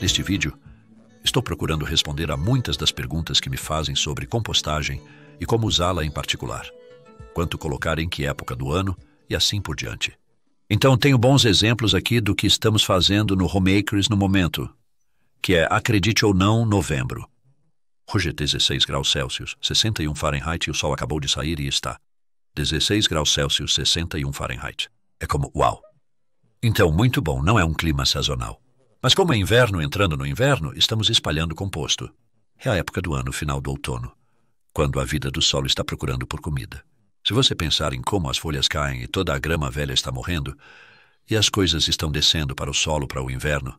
Neste vídeo, estou procurando responder a muitas das perguntas que me fazem sobre compostagem e como usá-la em particular, quanto colocar em que época do ano e assim por diante. Então, tenho bons exemplos aqui do que estamos fazendo no Homeacres no momento, que é, acredite ou não, novembro. Hoje é 16 graus Celsius, 61 Fahrenheit e o sol acabou de sair e está 16 graus Celsius, 61 Fahrenheit. É como, uau! Então, muito bom, não é um clima sazonal. Mas como é inverno entrando no inverno, estamos espalhando composto. É a época do ano, final do outono, quando a vida do solo está procurando por comida. Se você pensar em como as folhas caem e toda a grama velha está morrendo, e as coisas estão descendo para o solo para o inverno,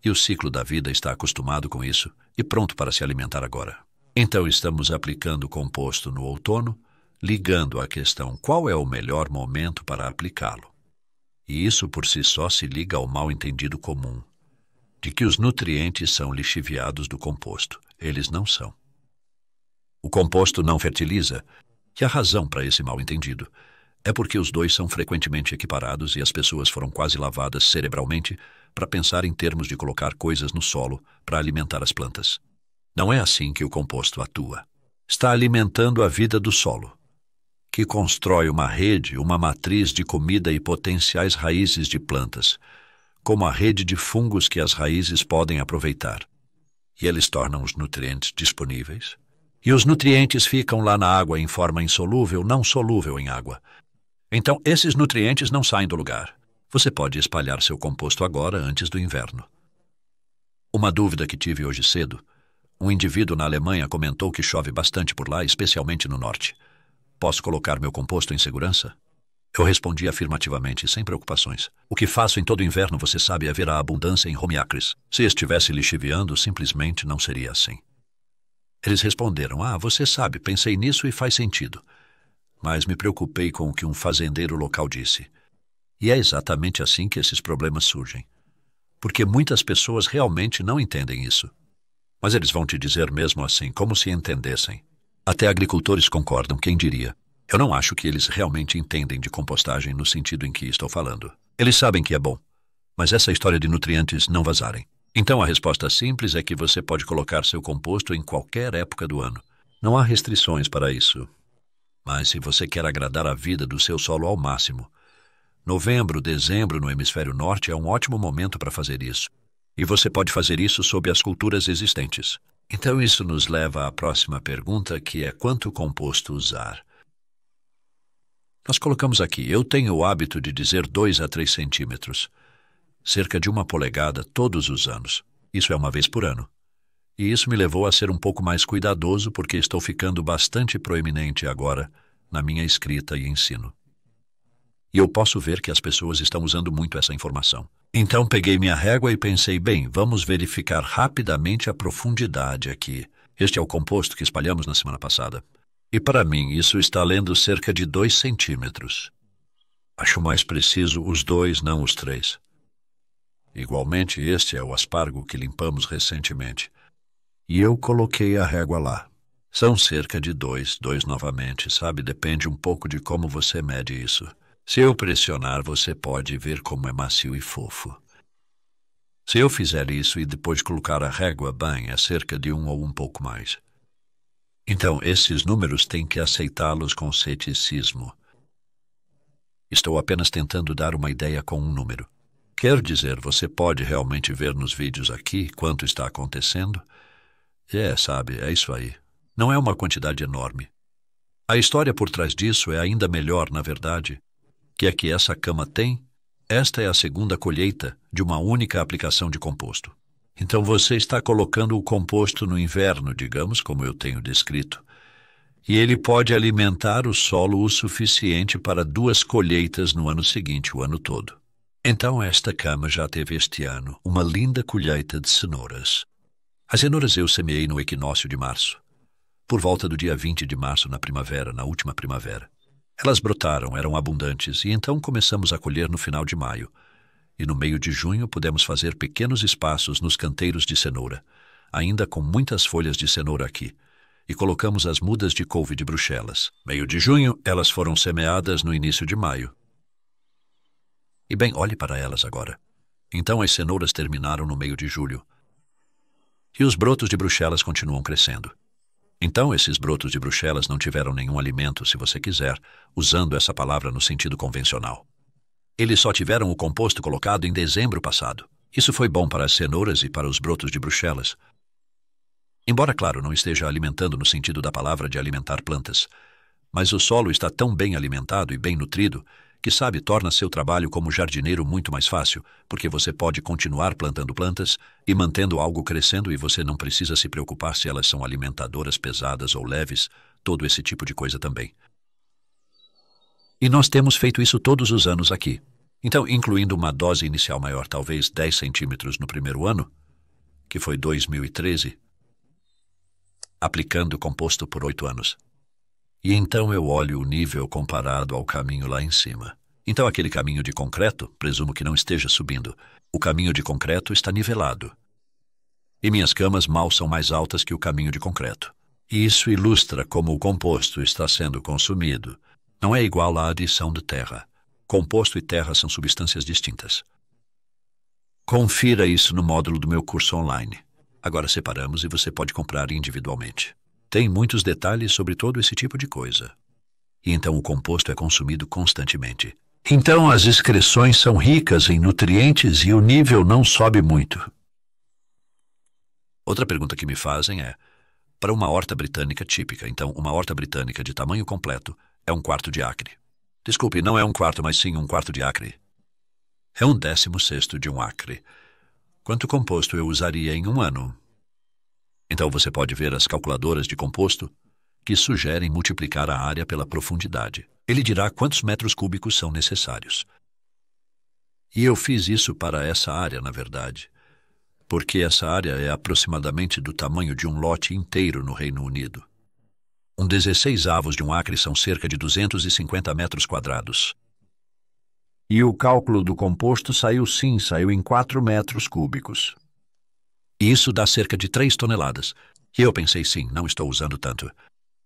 e o ciclo da vida está acostumado com isso e pronto para se alimentar agora. Então estamos aplicando composto no outono, ligando a questão qual é o melhor momento para aplicá-lo. E isso por si só se liga ao mal-entendido comum, de que os nutrientes são lixiviados do composto. Eles não são. O composto não fertiliza, e a razão para esse mal-entendido é porque os dois são frequentemente equiparados e as pessoas foram quase lavadas cerebralmente para pensar em termos de colocar coisas no solo para alimentar as plantas. Não é assim que o composto atua. Está alimentando a vida do solo, que constrói uma rede, uma matriz de comida e potenciais raízes de plantas, como a rede de fungos que as raízes podem aproveitar. E eles tornam os nutrientes disponíveis. E os nutrientes ficam lá na água em forma insolúvel, não solúvel em água. Então, esses nutrientes não saem do lugar. Você pode espalhar seu composto agora, antes do inverno. Uma dúvida que tive hoje cedo. Um indivíduo na Alemanha comentou que chove bastante por lá, especialmente no norte. Posso colocar meu composto em segurança? Eu respondi afirmativamente, sem preocupações. O que faço em todo inverno, você sabe, é ver a abundância em Homeacres. Se estivesse lixiviando, simplesmente não seria assim. Eles responderam, você sabe, pensei nisso e faz sentido. Mas me preocupei com o que um fazendeiro local disse. E é exatamente assim que esses problemas surgem. Porque muitas pessoas realmente não entendem isso. Mas eles vão te dizer mesmo assim, como se entendessem. Até agricultores concordam, quem diria. Eu não acho que eles realmente entendem de compostagem no sentido em que estou falando. Eles sabem que é bom, mas essa história de nutrientes não vazarem. Então a resposta simples é que você pode colocar seu composto em qualquer época do ano. Não há restrições para isso. Mas se você quer agradar a vida do seu solo ao máximo, novembro, dezembro no hemisfério norte é um ótimo momento para fazer isso. E você pode fazer isso sob as culturas existentes. Então isso nos leva à próxima pergunta, que é quanto composto usar. Nós colocamos aqui, eu tenho o hábito de dizer 2 a 3 centímetros, cerca de 1 polegada todos os anos. Isso é uma vez por ano. E isso me levou a ser um pouco mais cuidadoso porque estou ficando bastante proeminente agora na minha escrita e ensino. E eu posso ver que as pessoas estão usando muito essa informação. Então peguei minha régua e pensei, bem, vamos verificar rapidamente a profundidade aqui. Este é o composto que espalhamos na semana passada. E para mim isso está lendo cerca de 2 centímetros. Acho mais preciso os 2, não os 3. Igualmente, este é o aspargo que limpamos recentemente. E eu coloquei a régua lá. São cerca de 2 novamente, sabe? Depende um pouco de como você mede isso. Se eu pressionar, você pode ver como é macio e fofo. Se eu fizer isso e depois colocar a régua, bem, é cerca de 1 ou um pouco mais. Então, esses números têm que aceitá-los com ceticismo. Estou apenas tentando dar uma ideia com um número. Quer dizer, você pode realmente ver nos vídeos aqui quanto está acontecendo? Sabe, é isso aí. Não é uma quantidade enorme. A história por trás disso é ainda melhor, na verdade, que é que essa cama tem. Esta é a segunda colheita de uma única aplicação de composto. Então você está colocando o composto no inverno, digamos, como eu tenho descrito, e ele pode alimentar o solo o suficiente para 2 colheitas no ano seguinte, o ano todo. Então esta cama já teve este ano uma linda colheita de cenouras. As cenouras eu semeei no equinócio de março, por volta do dia 20 de março na primavera, na última primavera. Elas brotaram, eram abundantes, e então começamos a colher no final de maio. E no meio de junho pudemos fazer pequenos espaços nos canteiros de cenoura, ainda com muitas folhas de cenoura aqui, e colocamos as mudas de couve de Bruxelas. Meio de junho, elas foram semeadas no início de maio. E bem, olhe para elas agora. Então as cenouras terminaram no meio de julho. E os brotos de Bruxelas continuam crescendo. Então, esses brotos de Bruxelas não tiveram nenhum alimento, se você quiser, usando essa palavra no sentido convencional. Eles só tiveram o composto colocado em dezembro passado. Isso foi bom para as cenouras e para os brotos de Bruxelas. Embora, claro, não esteja alimentando no sentido da palavra de alimentar plantas, mas o solo está tão bem alimentado e bem nutrido que, sabe, torna seu trabalho como jardineiro muito mais fácil, porque você pode continuar plantando plantas e mantendo algo crescendo e você não precisa se preocupar se elas são alimentadoras pesadas ou leves, todo esse tipo de coisa também. E nós temos feito isso todos os anos aqui. Então, incluindo uma dose inicial maior, talvez 10 centímetros no primeiro ano, que foi 2013, aplicando composto por 8 anos. E então eu olho o nível comparado ao caminho lá em cima. Então aquele caminho de concreto, presumo que não esteja subindo. O caminho de concreto está nivelado. E minhas camas mal são mais altas que o caminho de concreto. E isso ilustra como o composto está sendo consumido. Não é igual à adição de terra. Composto e terra são substâncias distintas. Confira isso no módulo do meu curso online. Agora separamos e você pode comprar individualmente. Tem muitos detalhes sobre todo esse tipo de coisa. E então o composto é consumido constantemente. Então as excreções são ricas em nutrientes e o nível não sobe muito. Outra pergunta que me fazem é, para uma horta britânica típica, então uma horta britânica de tamanho completo é 1/4 de acre. Desculpe, não é 1/4, mas sim 1/4 de acre. É 1/16 de um acre. Quanto composto eu usaria em um ano? Então você pode ver as calculadoras de composto que sugerem multiplicar a área pela profundidade. Ele dirá quantos metros cúbicos são necessários. E eu fiz isso para essa área, na verdade, porque essa área é aproximadamente do tamanho de um lote inteiro no Reino Unido. 16 avos de um acre são cerca de 250 metros quadrados. E o cálculo do composto saiu em 4 metros cúbicos. Isso dá cerca de 3 toneladas. E eu pensei, sim, não estou usando tanto.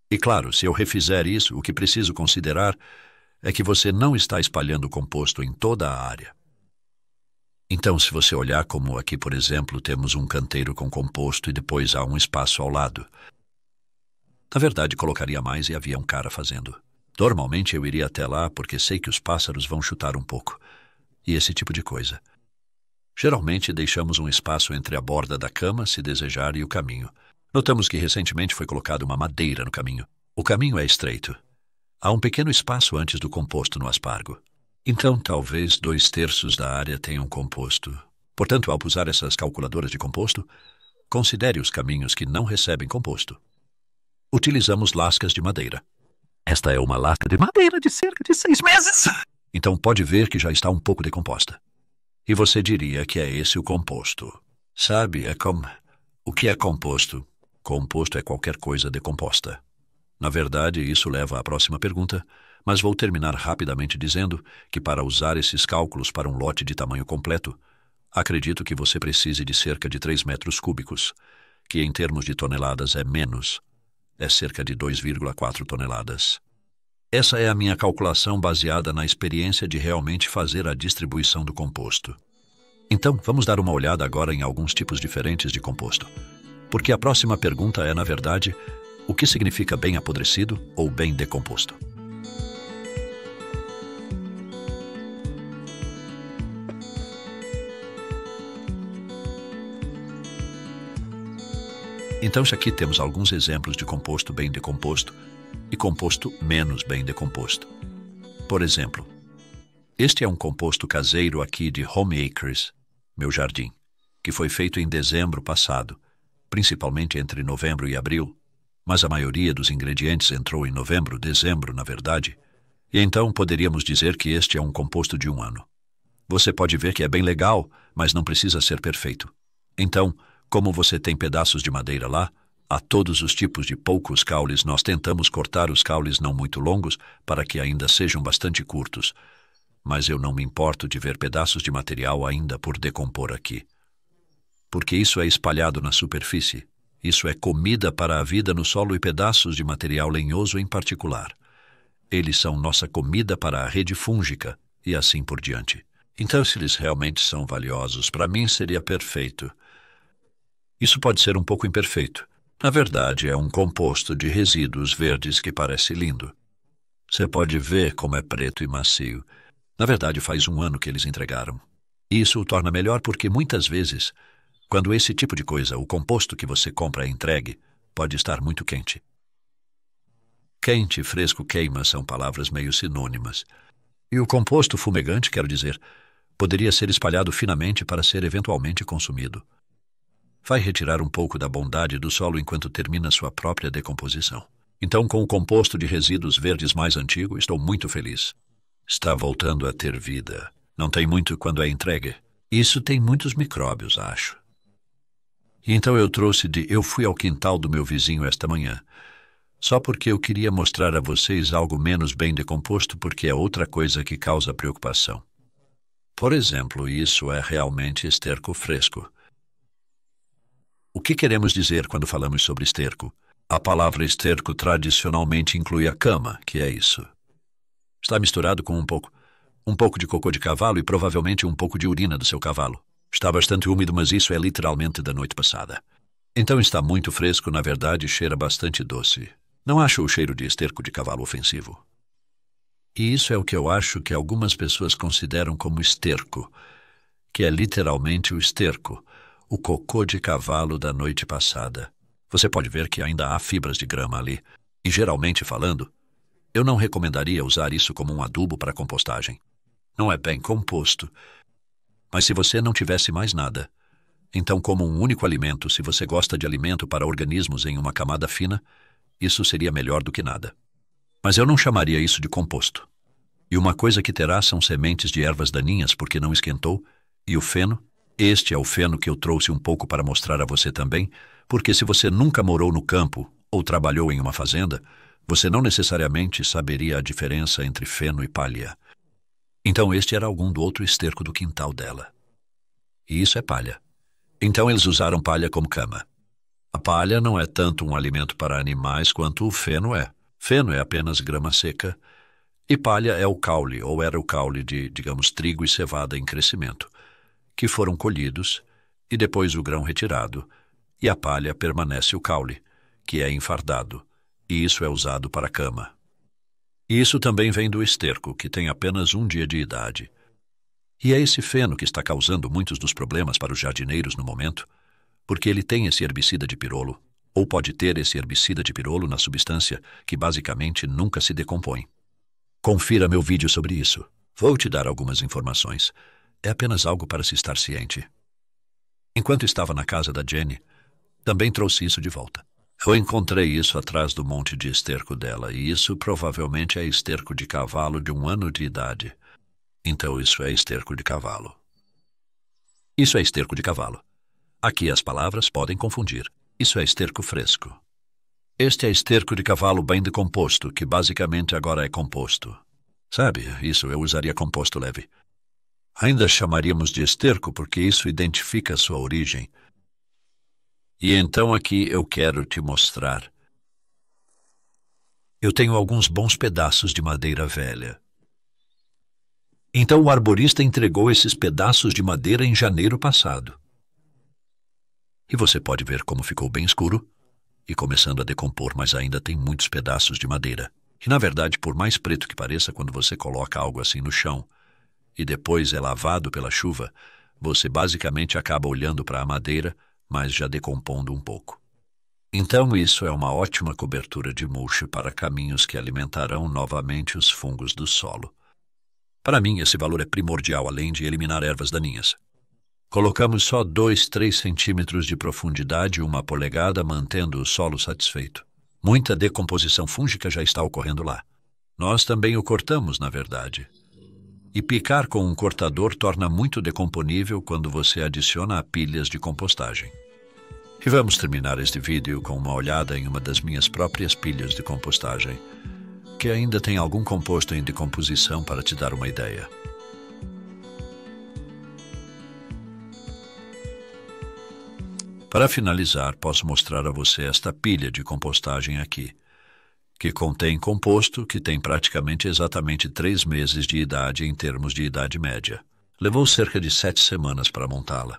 E claro, se eu refizer isso, o que preciso considerar é que você não está espalhando composto em toda a área. Então, se você olhar como aqui, por exemplo, temos um canteiro com composto e depois há um espaço ao lado. Na verdade, colocaria mais e havia um cara fazendo. Normalmente eu iria até lá porque sei que os pássaros vão chutar um pouco. E esse tipo de coisa. Geralmente deixamos um espaço entre a borda da cama, se desejar, e o caminho. Notamos que recentemente foi colocada uma madeira no caminho. O caminho é estreito. Há um pequeno espaço antes do composto no aspargo. Então, talvez 2/3 da área tenham composto. Portanto, ao usar essas calculadoras de composto, considere os caminhos que não recebem composto. Utilizamos lascas de madeira. Esta é uma lasca de madeira de cerca de 6 meses. Então pode ver que já está um pouco decomposta. E você diria que é esse o composto. Sabe, o que é composto? Composto é qualquer coisa decomposta. Na verdade, isso leva à próxima pergunta, mas vou terminar rapidamente dizendo que para usar esses cálculos para um lote de tamanho completo, acredito que você precise de cerca de 3 metros cúbicos, que em termos de toneladas é menos. É cerca de 2,4 toneladas. Essa é a minha calculação baseada na experiência de realmente fazer a distribuição do composto. Então, vamos dar uma olhada agora em alguns tipos diferentes de composto. Porque a próxima pergunta é, na verdade, o que significa bem apodrecido ou bem decomposto? Então, aqui temos alguns exemplos de composto bem decomposto e composto menos bem decomposto. Por exemplo, este é um composto caseiro aqui de Home Acres, meu jardim, que foi feito em dezembro passado, principalmente entre novembro e abril, mas a maioria dos ingredientes entrou em novembro, dezembro, na verdade, e então poderíamos dizer que este é um composto de um ano. Você pode ver que é bem legal, mas não precisa ser perfeito. Então, como você tem pedaços de madeira lá, há todos os tipos de poucos caules. Nós tentamos cortar os caules não muito longos para que ainda sejam bastante curtos. Mas eu não me importo de ver pedaços de material ainda por decompor aqui. Porque isso é espalhado na superfície. Isso é comida para a vida no solo e pedaços de material lenhoso em particular. Eles são nossa comida para a rede fúngica e assim por diante. Então, se eles realmente são valiosos, para mim seria perfeito. Isso pode ser um pouco imperfeito. Na verdade, é um composto de resíduos verdes que parece lindo. Você pode ver como é preto e macio. Na verdade, faz 1 ano que eles entregaram. Isso o torna melhor porque, muitas vezes, quando esse tipo de coisa, o composto que você compra é entregue, pode estar muito quente. Quente e fresco queima são palavras meio sinônimas. E o composto fumegante, quero dizer, poderia ser espalhado finamente para ser eventualmente consumido. Vai retirar um pouco da bondade do solo enquanto termina sua própria decomposição. Então, com o composto de resíduos verdes mais antigo, estou muito feliz. Está voltando a ter vida. Não tem muito quando é entregue. Isso tem muitos micróbios, acho. Então eu fui ao quintal do meu vizinho esta manhã, só porque eu queria mostrar a vocês algo menos bem decomposto, porque é outra coisa que causa preocupação. Por exemplo, isso é realmente esterco fresco. O que queremos dizer quando falamos sobre esterco? A palavra esterco tradicionalmente inclui a cama, que é isso. Está misturado com um pouco de cocô de cavalo e provavelmente um pouco de urina do seu cavalo. Está bastante úmido, mas isso é literalmente da noite passada. Então está muito fresco, na verdade cheira bastante doce. Não acho o cheiro de esterco de cavalo ofensivo. E isso é o que eu acho que algumas pessoas consideram como esterco, que é literalmente o esterco, o cocô de cavalo da noite passada. Você pode ver que ainda há fibras de grama ali. E geralmente falando, eu não recomendaria usar isso como um adubo para compostagem. Não é bem composto. Mas se você não tivesse mais nada, então como um único alimento, se você gosta de alimento para organismos em uma camada fina, isso seria melhor do que nada. Mas eu não chamaria isso de composto. E uma coisa que terá são sementes de ervas daninhas porque não esquentou, e o feno, este é o feno que eu trouxe um pouco para mostrar a você também, porque se você nunca morou no campo ou trabalhou em uma fazenda, você não necessariamente saberia a diferença entre feno e palha. Então este era algum do outro esterco do quintal dela. E isso é palha. Então eles usaram palha como cama. A palha não é tanto um alimento para animais quanto o feno é. Feno é apenas grama seca. E palha é o caule, ou era o caule de, digamos, trigo e cevada em crescimento, que foram colhidos e depois o grão retirado. E a palha permanece o caule, que é enfardado, e isso é usado para cama. E isso também vem do esterco, que tem apenas 1 dia de idade. E é esse feno que está causando muitos dos problemas para os jardineiros no momento, porque ele tem esse herbicida de pirolo, ou pode ter esse herbicida de pirolo na substância que basicamente nunca se decompõe. Confira meu vídeo sobre isso. Vou te dar algumas informações. É apenas algo para se estar ciente. Enquanto estava na casa da Jenny, também trouxe isso de volta. Eu encontrei isso atrás do monte de esterco dela, e isso provavelmente é esterco de cavalo de 1 ano de idade. Então isso é esterco de cavalo. Isso é esterco de cavalo. Aqui as palavras podem confundir. Isso é esterco fresco. Este é esterco de cavalo bem decomposto, que basicamente agora é composto. Sabe, isso eu usaria composto leve. Ainda chamaríamos de esterco porque isso identifica sua origem. E então aqui eu quero te mostrar. Eu tenho alguns bons pedaços de madeira velha. Então o arborista entregou esses pedaços de madeira em janeiro passado. E você pode ver como ficou bem escuro e começando a decompor, mas ainda tem muitos pedaços de madeira. E na verdade, por mais preto que pareça, quando você coloca algo assim no chão e depois é lavado pela chuva, você basicamente acaba olhando para a madeira, mas já decompondo um pouco. Então isso é uma ótima cobertura de mulch para caminhos que alimentarão novamente os fungos do solo. Para mim, esse valor é primordial, além de eliminar ervas daninhas. Colocamos só 2-3 centímetros de profundidade, 1 polegada, mantendo o solo satisfeito. Muita decomposição fúngica já está ocorrendo lá. Nós também o cortamos, na verdade. E picar com um cortador torna muito decomponível quando você adiciona pilhas de compostagem. E vamos terminar este vídeo com uma olhada em uma das minhas próprias pilhas de compostagem, que ainda tem algum composto em decomposição para te dar uma ideia. Para finalizar, posso mostrar a você esta pilha de compostagem aqui, que contém composto que tem praticamente exatamente 3 meses de idade em termos de idade média. Levou cerca de 7 semanas para montá-la.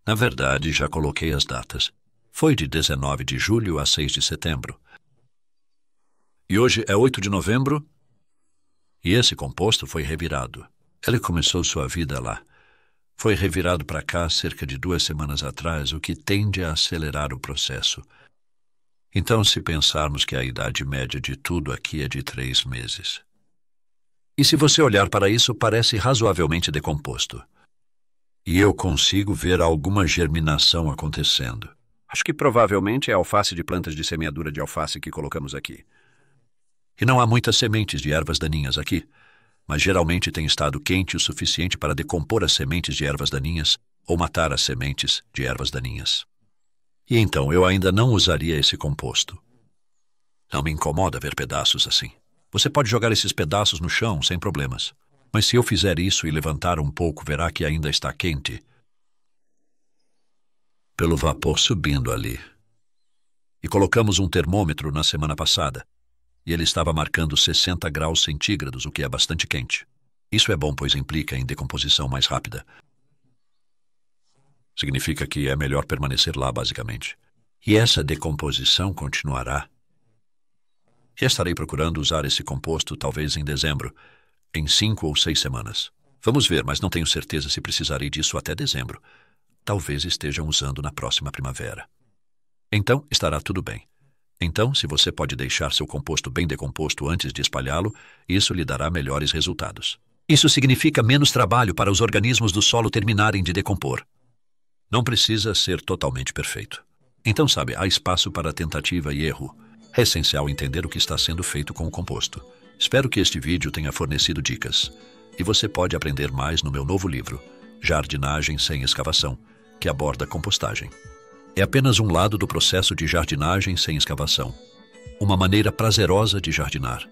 Na verdade, já coloquei as datas. Foi de 19 de julho a 6 de setembro. E hoje é 8 de novembro. E esse composto foi revirado. Ele começou sua vida lá. Foi revirado para cá cerca de 2 semanas atrás, o que tende a acelerar o processo. Então, se pensarmos que a idade média de tudo aqui é de 3 meses. E se você olhar para isso, parece razoavelmente decomposto. E eu consigo ver alguma germinação acontecendo. Acho que provavelmente é a alface de plantas de semeadura de alface que colocamos aqui. E não há muitas sementes de ervas daninhas aqui, mas geralmente tem estado quente o suficiente para decompor as sementes de ervas daninhas ou matar as sementes de ervas daninhas. E então eu ainda não usaria esse composto. Não me incomoda ver pedaços assim. Você pode jogar esses pedaços no chão sem problemas. Mas se eu fizer isso e levantar um pouco, verá que ainda está quente. Pelo vapor subindo ali. E colocamos um termômetro na semana passada. E ele estava marcando 60 graus centígrados, o que é bastante quente. Isso é bom, pois implica em decomposição mais rápida. Significa que é melhor permanecer lá, basicamente. E essa decomposição continuará. E estarei procurando usar esse composto talvez em dezembro, em 5 ou 6 semanas. Vamos ver, mas não tenho certeza se precisarei disso até dezembro. Talvez estejam usando na próxima primavera. Então, estará tudo bem. Então, se você pode deixar seu composto bem decomposto antes de espalhá-lo, isso lhe dará melhores resultados. Isso significa menos trabalho para os organismos do solo terminarem de decompor. Não precisa ser totalmente perfeito. Então, sabe, há espaço para tentativa e erro. É essencial entender o que está sendo feito com o composto. Espero que este vídeo tenha fornecido dicas. E você pode aprender mais no meu novo livro, Jardinagem sem Escavação, que aborda compostagem. É apenas um lado do processo de jardinagem sem escavação. Uma maneira prazerosa de jardinar.